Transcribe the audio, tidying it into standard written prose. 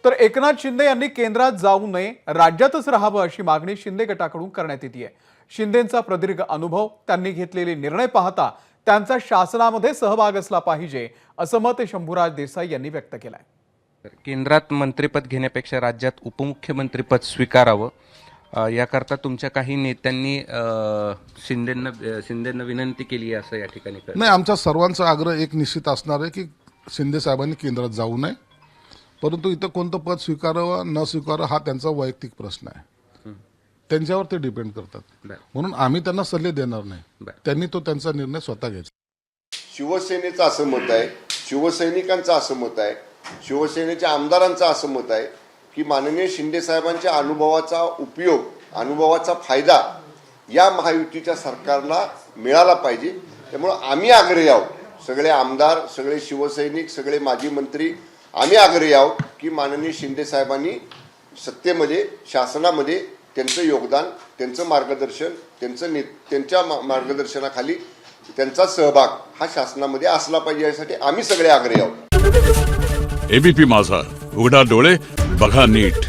तर एकनाथ शिंदे यांनी केंद्रात जाऊ नये, राज्यातच राहावं अशी मागणी शिंदे गटाकडून करण्यात येते आहे। शिंदेंचा प्रदीर्घ अनुभव, त्यांनी घेतलेले निर्णय पाहता त्यांचा शासनामध्ये सहभाग असला पाहिजे असं मत शंभूराज देसाई यांनी व्यक्त केलं आहे। केंद्रात मंत्रिपद घेण्यापेक्षा राज्यात उपमुख्यमंत्रीपद स्वीकारावं याकरता तुमच्या काही नेत्यांनी शिंदेंना विनंती केली आहे असं या ठिकाणी नाही, आमचा सर्वांचा आग्रह एक निश्चित असणार आहे की शिंदे साहेबांनी केंद्रात जाऊ नये, परंतु इथं कोणतं पद स्वीकारावं न स्वीकारावं हा त्यांचा वैयक्तिक प्रश्न आहे, त्यांच्यावर ते डिपेंड करतात। म्हणून आम्ही त्यांना सल्ले देणार नाही, त्यांनी तो त्यांचा निर्णय स्वतः घ्यायचा। शिवसेनेचं असं मत आहे, शिवसैनिकांचं असं मत आहे, शिवसेनेच्या आमदारांचं असं मत आहे की माननीय शिंदे साहेबांच्या अनुभवाचा उपयोग, अनुभवाचा फायदा या महायुतीच्या सरकारला मिळाला पाहिजे। त्यामुळे आम्ही आग्रही आहोत, सगळे आमदार, सगळे शिवसैनिक, सगळे माजी मंत्री आम्ही आग्रही आहोत की माननीय शिंदे साहेबांनी सत्तेमध्ये, शासनामध्ये त्यांचं योगदान, त्यांचं मार्गदर्शन, त्यांच्या मार्गदर्शनाखाली त्यांचा सहभाग हा शासनामध्ये असला पाहिजे, यासाठी आम्ही सगळे आग्रही आहोत। एबीपी माझा, उघडा डोळे बघा नीट।